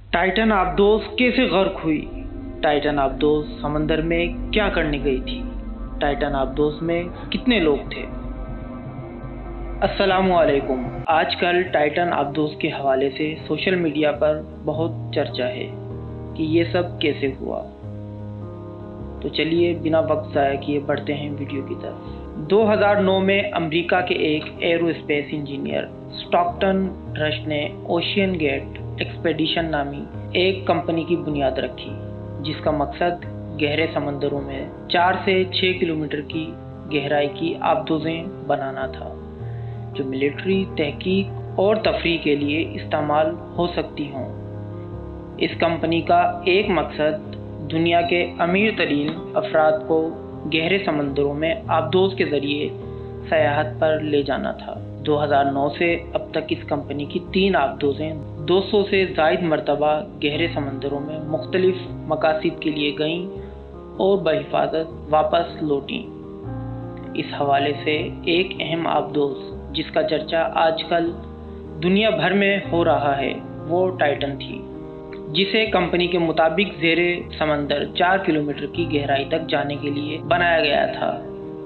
Titan आबदोस कैसे गर्क हुई? टाइटन आबदोस समंदर में क्या करने गई थी? टाइटन आबदोस में कितने लोग थे? अस्सलामुअलैकुम। आजकल टाइटन आबदोस के हवाले से सोशल मीडिया पर बहुत चर्चा है कि ये सब कैसे हुआ। तो चलिए बिना वक्त ज़ाया किए बढ़ते हैं वीडियो की तरफ। 2009 में अमेरिका के एक एरोस्पेस इंजीनियर स्टॉकटन रश ने ओशियन गेट एक्सपेडिशन नामी एक कंपनी की बुनियाद रखी, जिसका मकसद गहरे समंदरों में 4 से 6 किलोमीटर की गहराई की आबदोज़ें बनाना था, जो मिलिट्री, तहकीक और तफरीह के लिए इस्तेमाल हो सकती हों। इस कंपनी का एक मकसद दुनिया के अमीर तरीन अफराद को गहरे समंदरों में आबदोज़ के ज़रिए सयाहत पर ले जाना था। 2009 से अब तक इस कंपनी की 3 आबदोज़ें 200 से ज़ायद मरतबा गहरे समंदरों में मुख्तलिफ मकासद के लिए गईं और बहिफाजत वापस लौटीं। इस हवाले से एक अहम आबदोज़ जिसका चर्चा आजकल दुनिया भर में हो रहा है वो टाइटन थी, जिसे कंपनी के मुताबिक ज़ेरे समंदर 4 किलोमीटर की गहराई तक जाने के लिए बनाया गया था।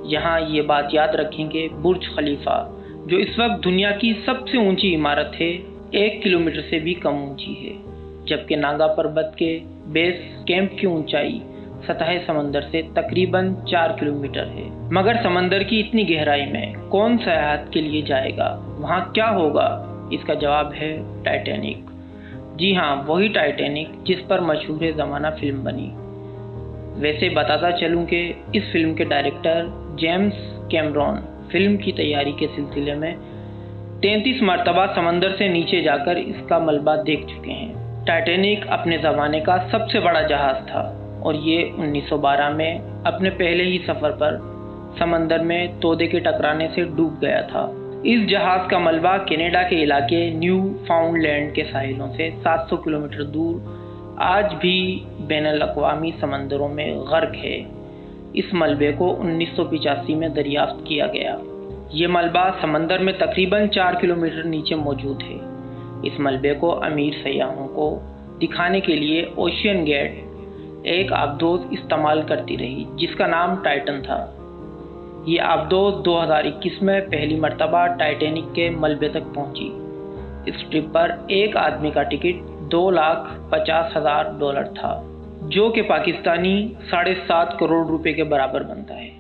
यहाँ ये बात याद रखें कि बुर्ज खलीफा, जो इस वक्त दुनिया की सबसे ऊंची इमारत है, 1 किलोमीटर से भी कम ऊंची है, जबकि नागा पर्वत के बेस कैंप की ऊंचाई सतह समंदर से तकरीबन 4 किलोमीटर है। मगर समंदर की इतनी गहराई में कौन सयाहत के लिए जाएगा? वहाँ क्या होगा? इसका जवाब है टाइटैनिक। जी हाँ, वही टाइटैनिक जिस पर मशहूर ज़माना फिल्म बनी। वैसे बताता चलूँ कि इस फिल्म के डायरेक्टर जेम्स कैमरॉन फिल्म की तैयारी के सिलसिले में 33 मरतबा समंदर से नीचे जाकर इसका मलबा देख चुके हैं। टाइटैनिक अपने ज़माने का सबसे बड़ा जहाज़ था और ये 1912 में अपने पहले ही सफ़र पर समंदर में तोदे के टकराने से डूब गया था। इस जहाज़ का मलबा कनाडा के इलाके न्यू फाउंडलैंड के साहिलों से 700 किलोमीटर दूर आज भी बैनुल-अक़वामी समंदरों में गर्क है। इस मलबे को 1985 में दरियाफ्त किया गया। ये मलबा समंदर में तकरीबन 4 किलोमीटर नीचे मौजूद है। इस मलबे को अमीर सयाहों को दिखाने के लिए ओशियन गेट एक आबदोज़ इस्तेमाल करती रही, जिसका नाम टाइटन था। ये आबदोज़ 2021 में पहली मरतबा टाइटैनिक के मलबे तक पहुंची। इस ट्रिप पर एक आदमी का टिकट $2,50,000 था, जो कि पाकिस्तानी 7.5 करोड़ रुपए के बराबर बनता है।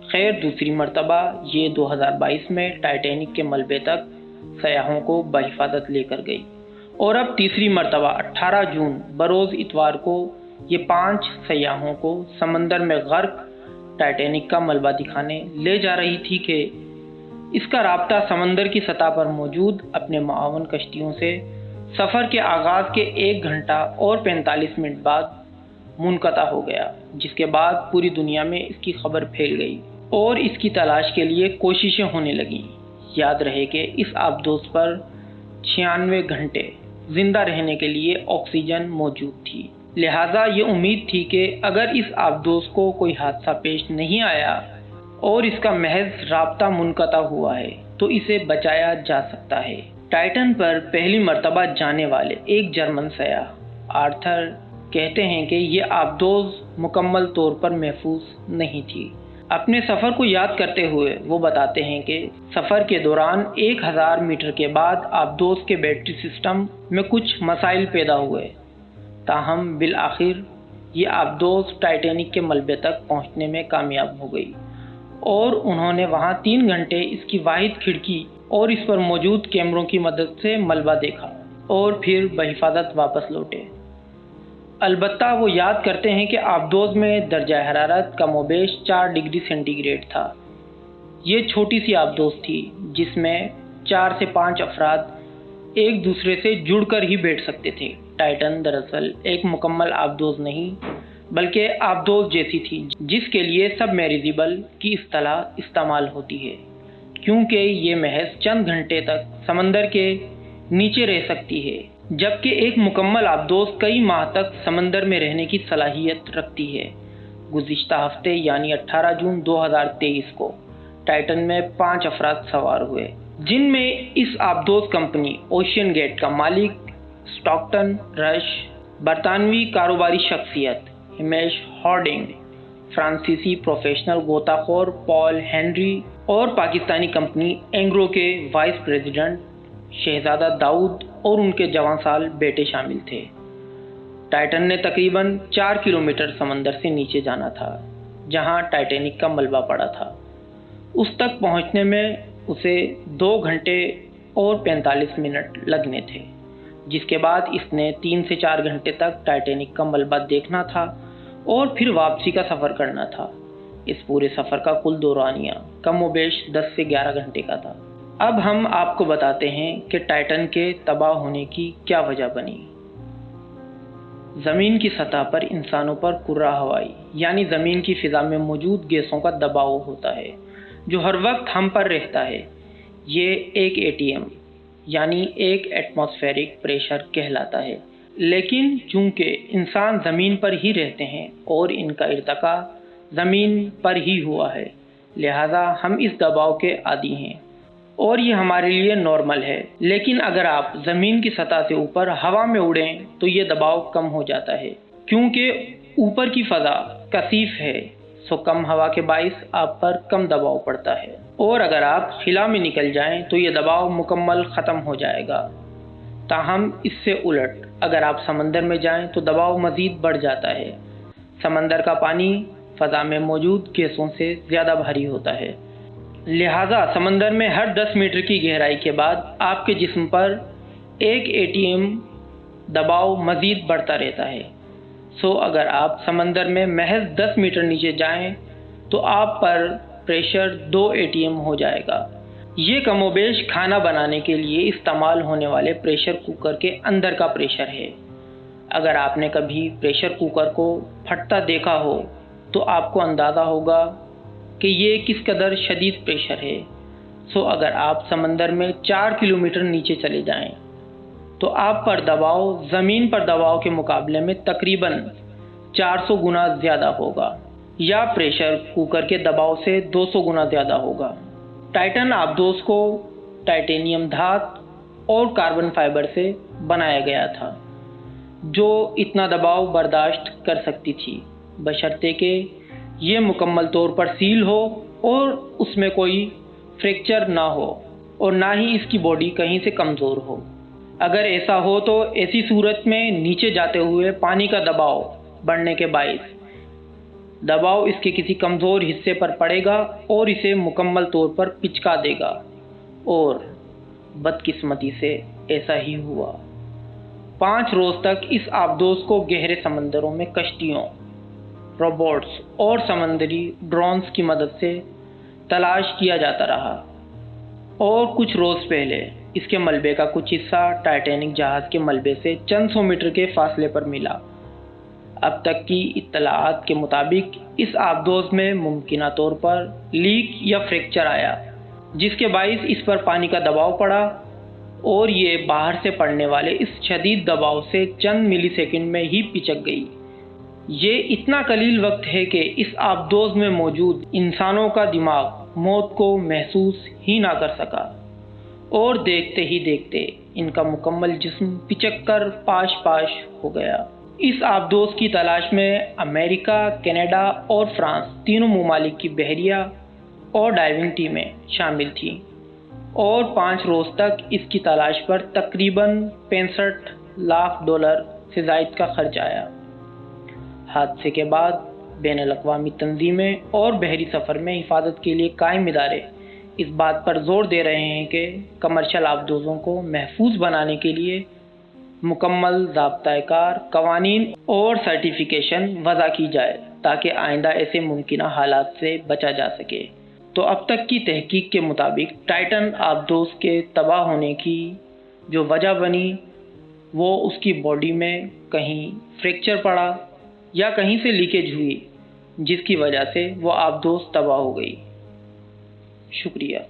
खैर, दूसरी मरतबा ये 2022 में टाइटैनिक के मलबे तक सयाहों को बहिफाजत लेकर गई और अब तीसरी मरतबा 18 जून बरोज़ इतवार को ये 5 सयाहों को समंदर में गर्क टाइटैनिक का मलबा दिखाने ले जा रही थी कि इसका राब्ता समंदर की सतह पर मौजूद अपने मुआवन कश्तियों से सफ़र के आगाज़ के 1 घंटा और 45 मिनट बाद मुनक़ता हो गया, जिसके बाद पूरी दुनिया में इसकी खबर फैल गई और इसकी तलाश के लिए कोशिशें होने लगीं। याद रहे कि इस आबदोज़ पर 96 घंटे ज़िंदा रहने के लिए ऑक्सीजन मौजूद थी। लिहाजा ये उम्मीद थी कि अगर इस आबदोज़ को कोई हादसा पेश नहीं आया और इसका महज राब्ता मुनक़ता हुआ है तो इसे बचाया जा सकता है। टाइटन पर पहली मरतबा जाने वाले एक जर्मन सयाह आर्थर कहते हैं कि ये आबदोज़ मुकम्मल तौर पर महफूज नहीं थी। अपने सफ़र को याद करते हुए वो बताते हैं कि सफ़र के दौरान 1000 मीटर के बाद आबदोज़ के बैटरी सिस्टम में कुछ मसाइल पैदा हुए, ताहम बिल आखिर ये आबदोज़ टाइटैनिक के मलबे तक पहुंचने में कामयाब हो गई और उन्होंने वहां 3 घंटे इसकी वाहिद खिड़की और इस पर मौजूद कैमरों की मदद से मलबा देखा और फिर बहिफाजत वापस लौटे। अलबत्ता वो याद करते हैं कि आबदोज़ में दर्जा हरारत कमोबेश 4 डिग्री सेंटीग्रेड था। ये छोटी सी आबदोज़ थी जिसमें 4 से 5 अफराद एक दूसरे से जुड़कर ही बैठ सकते थे। टाइटन दरअसल एक मुकम्मल आबदोज़ नहीं बल्कि आबदोज़ जैसी थी, जिसके लिए सबमर्सिबल की इस्तिलाह इस्तेमाल होती है, क्योंकि ये महज चंद घंटे तक समंदर के नीचे रह सकती है, जबकि एक मुकम्मल आबदोज़ कई माह तक समंदर में रहने की सलाहियत रखती है। गुज़िश्ता हफ्ते यानी 18 जून 2023 को टाइटन में 5 अफराद सवार हुए, जिनमें इस आबदोज़ कंपनी ओशियन गेट का मालिक स्टॉकटन रश, बरतानवी कारोबारी शख्सियत हिमेश हॉर्डिंग, फ्रांसीसी प्रोफेशनल गोताखोर पॉल हेनरी और पाकिस्तानी कंपनी एंग्रो के वाइस प्रेसिडेंट शहजादा दाऊद और उनके जवान साल बेटे शामिल थे। टाइटन ने तकरीबन 4 किलोमीटर समंदर से नीचे जाना था, जहां टाइटैनिक का मलबा पड़ा था। उस तक पहुंचने में उसे 2 घंटे और 45 मिनट लगने थे, जिसके बाद इसने 3 से 4 घंटे तक टाइटैनिक का मलबा देखना था और फिर वापसी का सफ़र करना था। इस पूरे सफ़र का कुल दौरानिया कमोबेश 10 से 11 घंटे का था। अब हम आपको बताते हैं कि टाइटन के तबाह होने की क्या वजह बनी। ज़मीन की सतह पर इंसानों पर कुर्रा हवाई यानी ज़मीन की फ़िज़ा में मौजूद गैसों का दबाव होता है, जो हर वक्त हम पर रहता है। ये एक ATM यानी एक एटमॉस्फेरिक प्रेशर कहलाता है। लेकिन चूंकि इंसान ज़मीन पर ही रहते हैं और इनका इर्तिका ज़मीन पर ही हुआ है, लिहाजा हम इस दबाव के आदी हैं और ये हमारे लिए नॉर्मल है। लेकिन अगर आप ज़मीन की सतह से ऊपर हवा में उड़ें तो ये दबाव कम हो जाता है, क्योंकि ऊपर की फ़ज़ा कसीफ है, सो कम हवा के बाइस आप पर कम दबाव पड़ता है। और अगर आप खिला में निकल जाएं तो ये दबाव मुकम्मल ख़त्म हो जाएगा। ताहम इससे उलट अगर आप समंदर में जाएं तो दबाव मज़ीद बढ़ जाता है। समंदर का पानी फ़ज़ा में मौजूद गैसों से ज़्यादा भारी होता है, लिहाजा समंदर में हर 10 मीटर की गहराई के बाद आपके जिस्म पर एक ATM दबाव मज़ीद बढ़ता रहता है। सो अगर आप समंदर में महज 10 मीटर नीचे जाएं तो आप पर प्रेशर 2 ATM हो जाएगा। ये कमोबेश खाना बनाने के लिए इस्तेमाल होने वाले प्रेशर कुकर के अंदर का प्रेशर है। अगर आपने कभी प्रेशर कुकर को फटता देखा हो तो आपको अंदाज़ा होगा कि ये किस कदर शदीद प्रेशर है। सो अगर आप समंदर में 4 किलोमीटर नीचे चले जाएं तो आप पर दबाव ज़मीन पर दबाव के मुकाबले में तकरीबन 400 गुना ज़्यादा होगा, या प्रेशर कुकर के दबाव से 200 गुना ज़्यादा होगा। टाइटन आबदोस को टाइटेनियम धातु और कार्बन फाइबर से बनाया गया था, जो इतना दबाव बर्दाश्त कर सकती थी, बशर्ते कि ये मुकम्मल तौर पर सील हो और उसमें कोई फ्रैक्चर ना हो और ना ही इसकी बॉडी कहीं से कमज़ोर हो। अगर ऐसा हो तो ऐसी सूरत में नीचे जाते हुए पानी का दबाव बढ़ने के बाइस दबाव इसके किसी कमज़ोर हिस्से पर पड़ेगा और इसे मुकम्मल तौर पर पिचका देगा, और बदकिस्मती से ऐसा ही हुआ। 5 रोज़ तक इस आबदोस को गहरे समंदरों में कश्तियों, रोबोट्स और समंदरी ड्रोन्स की मदद से तलाश किया जाता रहा, और कुछ रोज़ पहले इसके मलबे का कुछ हिस्सा टाइटैनिक जहाज़ के मलबे से चंद 100 मीटर के फासले पर मिला। अब तक की इत्तलाआत के मुताबिक इस आबदोस में मुमकिना तौर पर लीक या फ्रैक्चर आया, जिसके बाइस इस पर पानी का दबाव पड़ा और ये बाहर से पड़ने वाले इस शदीद दबाव से चंद मिलीसेकंड में ही पिचक गई। ये इतना कलील वक्त है कि इस आबदोस में मौजूद इंसानों का दिमाग मौत को महसूस ही ना कर सका, और देखते ही देखते इनका मुकम्मल जिस्म पिचक कर पाश पाश हो गया। इस आबदोस की तलाश में अमेरिका, कनाडा और फ्रांस तीनों ममालिक की बहरिया और डाइविंग टीमें शामिल थीं, और 5 रोज़ तक इसकी तलाश पर तकरीबन $65 लाख से ज़ायद का खर्च आया। हादसे के बाद बैनुल-अक़वामी तंजीमें और बहरी सफ़र में हिफाजत के लिए कायम इदारे इस बात पर जोर दे रहे हैं कि कमर्शियल आबदोज़ों को महफूज बनाने के लिए मुकम्मल ज़ाब्ता-ए-कार, कवानीन और सर्टिफिकेशन वज़ा की जाए, ताकि आइंदा ऐसे मुमकिन हालात से बचा जा सके। तो अब तक की तहकीक के मुताबिक टाइटन आबदोस के तबाह होने की जो वजह बनी वो उसकी बॉडी में कहीं फ्रैक्चर पड़ा या कहीं से लीकेज हुई, जिसकी वजह से वो आबदोस तबाह हो गई। शुक्रिया।